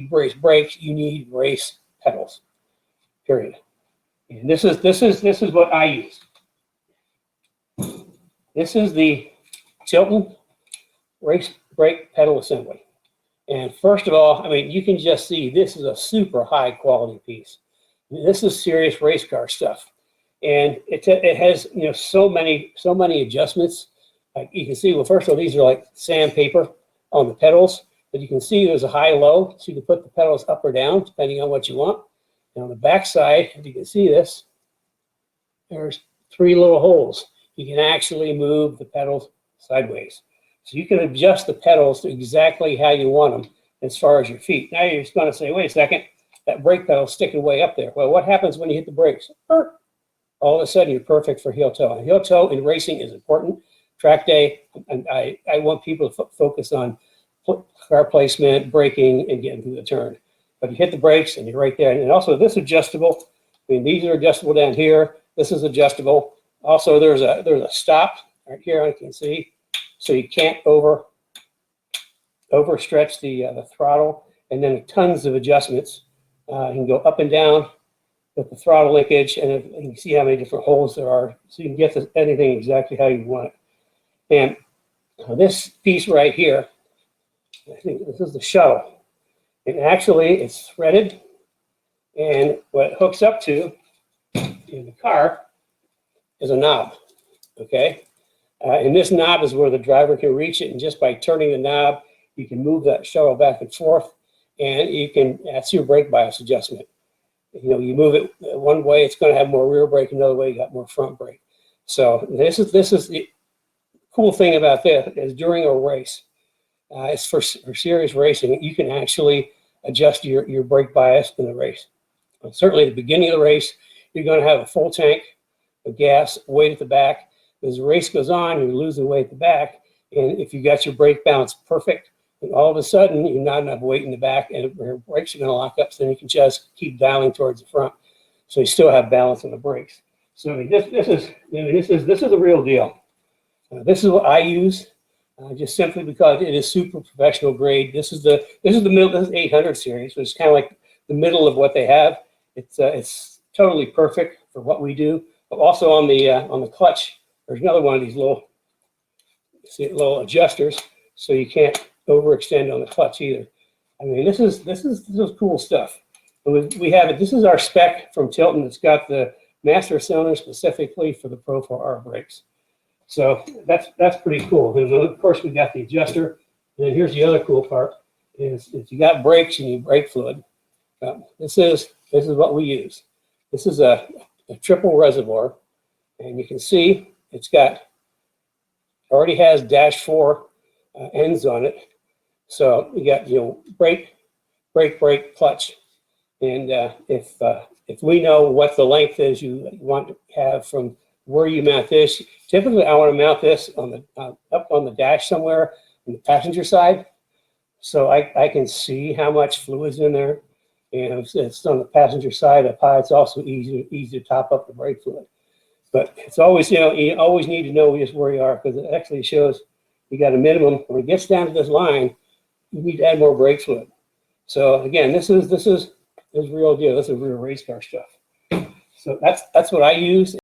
need race brakes, you need race pedals, period. And this is what I use. This is the Tilton race brake pedal assembly. And first of all, I mean, you can just see this is a super high quality piece. This is serious race car stuff. And it has, you know, so many adjustments. Like you can see, well, first of all, these are like sandpaper on the pedals, but you can see there's a high low, so you can put the pedals up or down depending on what you want. And on the back side, if you can see this, there's 3 little holes. You can actually move the pedals sideways. So you can adjust the pedals to exactly how you want them as far as your feet. Now you're just going to say, wait a second, that brake pedal's sticking way up there. Well, what happens when you hit the brakes? All of a sudden, you're perfect for heel toe. And heel toe in racing is important. Track day, and I want people to focus on car placement, braking, and getting through the turn. But you hit the brakes, and you're right there. And also, this adjustable. I mean, these are adjustable down here. This is adjustable. Also, there's a stop right here. I can see, so you can't overstretch the throttle. And then tons of adjustments. You can go up and down with the throttle linkage, and you can see how many different holes there are, so you can get anything exactly how you want it. And this piece right here, I think this is the shuttle. And actually, it's threaded, and what it hooks up to in the car is a knob, okay? And this knob is where the driver can reach it, and just by turning the knob, you can move that shuttle back and forth, and that's your brake bias adjustment. You know, you move it one way, it's going to have more rear brake. Another way, you got more front brake. So this is the cool thing about this is during a race, it's for serious racing. You can actually adjust your brake bias in the race. And certainly, at the beginning of the race, you're going to have a full tank of gas, weight at the back. As the race goes on, you're losing weight at the back, and if you got your brake balance perfect, and all of a sudden, you're not enough weight in the back, and your brakes are going to lock up, so then you can just keep dialing towards the front. So you still have balance on the brakes. So I mean, this is the real deal. This is what I use, just simply because it is super professional grade. This is the middle. This is 800 series, so it's kind of like the middle of what they have. It's totally perfect for what we do. But also on the clutch, there's another one of these little adjusters, so you can't overextend on the clutch either. I mean, this is cool stuff. And we have it. This is our spec from Tilton. It's got the master cylinder specifically for the Pro 4R brakes. So that's pretty cool. And of course, we got the adjuster. And then here's the other cool part: is if you got brakes and you brake fluid, this is what we use. This is a triple reservoir, and you can see it's already has -4 ends on it. So you got, you know, brake, clutch, and if we know what the length is you want to have from where you mount this, typically I want to mount this on the up on the dash somewhere on the passenger side, so I can see how much fluid's in there. And if it's on the passenger side up high, it's also easy to top up the brake fluid. But it's always, you know, you always need to know just where you are, because it actually shows you got a minimum. When it gets down to this line, you need to add more brake fluid. So again, this is real deal. This is real race car stuff. So that's what I use.